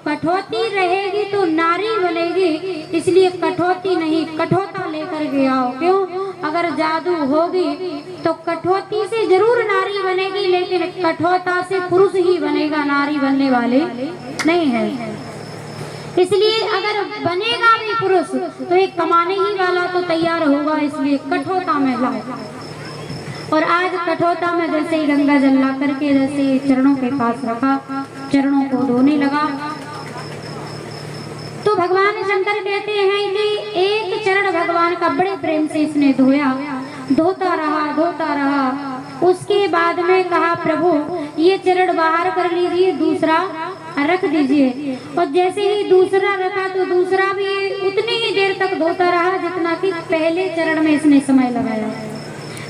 कठौती रहेगी तो नारी बनेगी, इसलिए कठौती नहीं कठोता लेकर के आओ। क्यों? अगर जादू होगी तो कठौती से जरूर नारी बनेगी, लेकिन कठोता से पुरुष ही बनेगा, नारी बनने वाले नहीं है। इसलिए अगर बनेगा भी पुरुष तो एक कमाने ही वाला तो तैयार होगा, इसलिए कठोता में लाओ। और आज कठोता में जैसे ही गंगा जल ला करके जैसे चरणों के पास रखा, चरणों को धोने लगा, तो भगवान शंकर कहते हैं कि एक चरण भगवान का बड़े प्रेम से इसने धोया, धोता रहा। उसके बाद में कहा प्रभु ये चरण बाहर कर लीजिए, दूसरा रख दीजिए। और जैसे ही दूसरा रखा तो दूसरा भी उतनी ही देर तक धोता रहा जितना कि पहले चरण में इसने समय लगाया।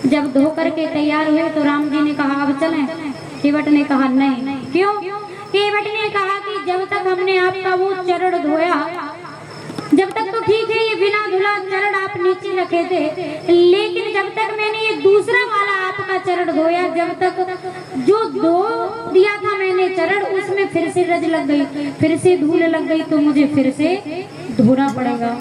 जब धो करके तैयार हुए तो राम जी ने कहा अब चलें। केवट ने कहा नहीं। क्यों? केवट ने कहा कि जब तक हमने आपका वो चरण धोया, जब तक तो ठीक है, ये बिना धुला चरण आप नीचे रखे थे, लेकिन जब तक मैंने ये दूसरा वाला आपका चरण धोया, जब तक जो धो दिया था मैंने चरण, उसमें फिर से रज लग गई, फिर से धूल लग गई, तो मुझे फिर से धोना पड़ेगा।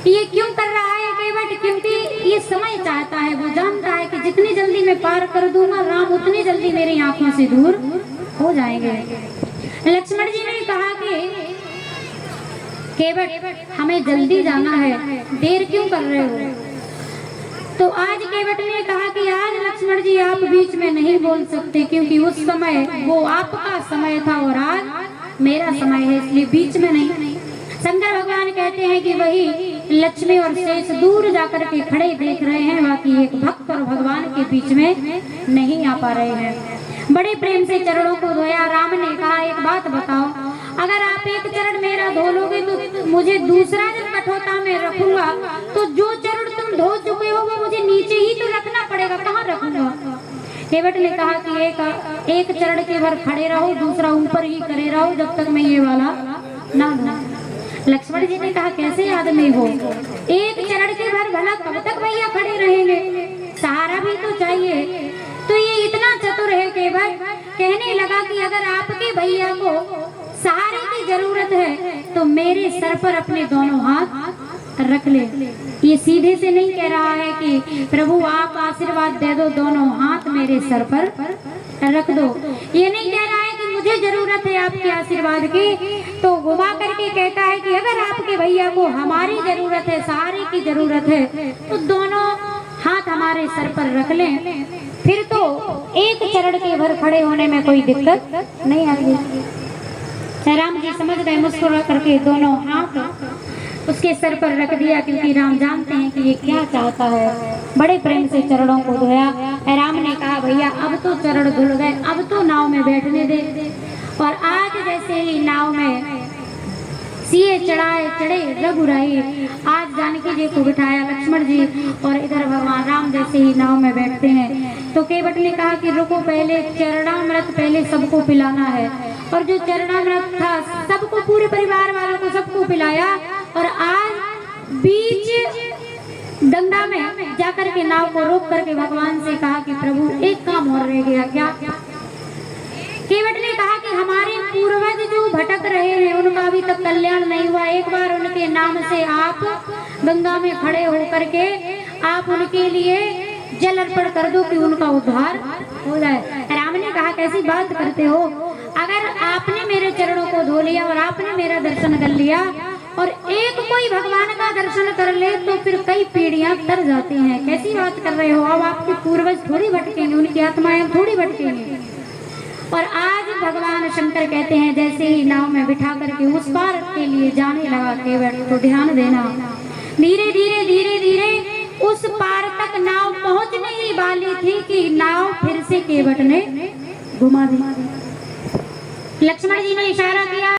ये क्यों कर रहा है केवट? क्योंकि ये समय चाहता है, वो जानता है कि जितनी जल्दी मैं पार कर दूंगा राम उतनी जल्दी मेरी आंखों से दूर हो जाएंगे। लक्ष्मण जी ने कहा कि केवट हमें जल्दी जाना है, देर क्यों कर रहे हो? तो आज केवट ने कहा कि आज लक्ष्मण जी आप बीच में नहीं बोल सकते, क्योंकि उस समय वो आपका समय था और आज मेरा समय है, इसलिए बीच में नहीं। शंकर भगवान कहते हैं कि वही लक्ष्मी और शेष दूर जाकर के खड़े देख रहे हैं, बाकी एक भक्त और भगवान के बीच में नहीं आ पा रहे हैं। बड़े प्रेम से चरणों को धोया। राम ने कहा एक बात बताओ, अगर आप एक चरण मेरा धो लोगे तो मुझे दूसरा जब कठोता में रखूंगा तो जो चरण तुम धो चुके हो वो मुझे नीचे ही तो रखना पड़ेगा, कहाँ रखूंगा? केवट ने कहा कि एक चरण के भर खड़े रहो, दूसरा ऊपर ही करे रहो जब तक मैं ये वाला ना धो। लक्ष्मण जी ने कहा कैसे आदमी हो, एक चरण के भर भला कब तक भैया खड़े रहेंगे, सहारा भी तो चाहिए। तो ये इतना चतुर है केवट, कहने लगा कि अगर आपके भैया को सहारे की जरूरत है तो मेरे सर पर अपने दोनों हाथ रख ले। ये सीधे से नहीं कह रहा है कि प्रभु आप आशीर्वाद दे दो, दोनों हाथ मेरे सर पर रख दो। ये नहीं कह रहा है कि मुझे जरूरत है आपके आशीर्वाद की, तो घुमा करके कहता है कि अगर आपके भैया को हमारी जरूरत है, सहारे की जरूरत है, तो दोनों हाथ हमारे सर पर रख लें, फिर तो एक चरण के भर खड़े होने में कोई दिक्कत नहीं आएगी। राम जी समझ गए, मुस्कुरा करके दोनों हाथ उसके सर पर रख दिया, क्योंकि राम जानते हैं कि ये क्या चाहता है। बड़े प्रेम से चरणों को धोया। राम ने कहा भैया अब तो चरण धुल गए, अब तो नाव में बैठने दे। और आज जैसे ही नाव में सिए चढ़े रघुराई, आज जानकी जी को बिठाया लक्ष्मण जी, और इधर भगवान राम जैसे ही नाव में बैठते हैं तो केवट ने कहा कि रुको, पहले चरणामृत पहले सबको पिलाना है। और जो चरणामृत था सबको, पूरे परिवार वालों को सबको पिलाया। और आज बीच गंगा में जाकर के नाव को रोक करके भगवान से कहा कि प्रभु एक काम और रह गया। क्या? केवट ने कहा कि हमारे पूर्वज जो भटक रहे हैं उनका अभी तक कल्याण नहीं हुआ, एक बार उनके नाम से आप गंगा में खड़े होकर के आप उनके लिए जल अर्पण कर दो कि उनका उद्धार हो जाए। राम ने कहा कैसी बात करते हो, अगर आपने मेरे चरणों को धो लिया और आपने मेरा दर्शन कर लिया और एक कोई भगवान का दर्शन कर ले तो फिर कई पीढ़ियां तर जाती हैं, कैसी बात कर रहे हो? अब आपके पूर्वज थोड़ी भटकेंगे, उनकी आत्माएं थोड़ी भटकेंगी। और आज भगवान शंकर कहते हैं जैसे ही नाव में बिठा करके उस पार के लिए जाने लगा केवट, तो ध्यान देना, धीरे धीरे धीरे धीरे उस पार तक नाव पहुंचने ही वाली थी कि नाव फिर से केवट ने घुमा दी। लक्ष्मण जी ने इशारा किया।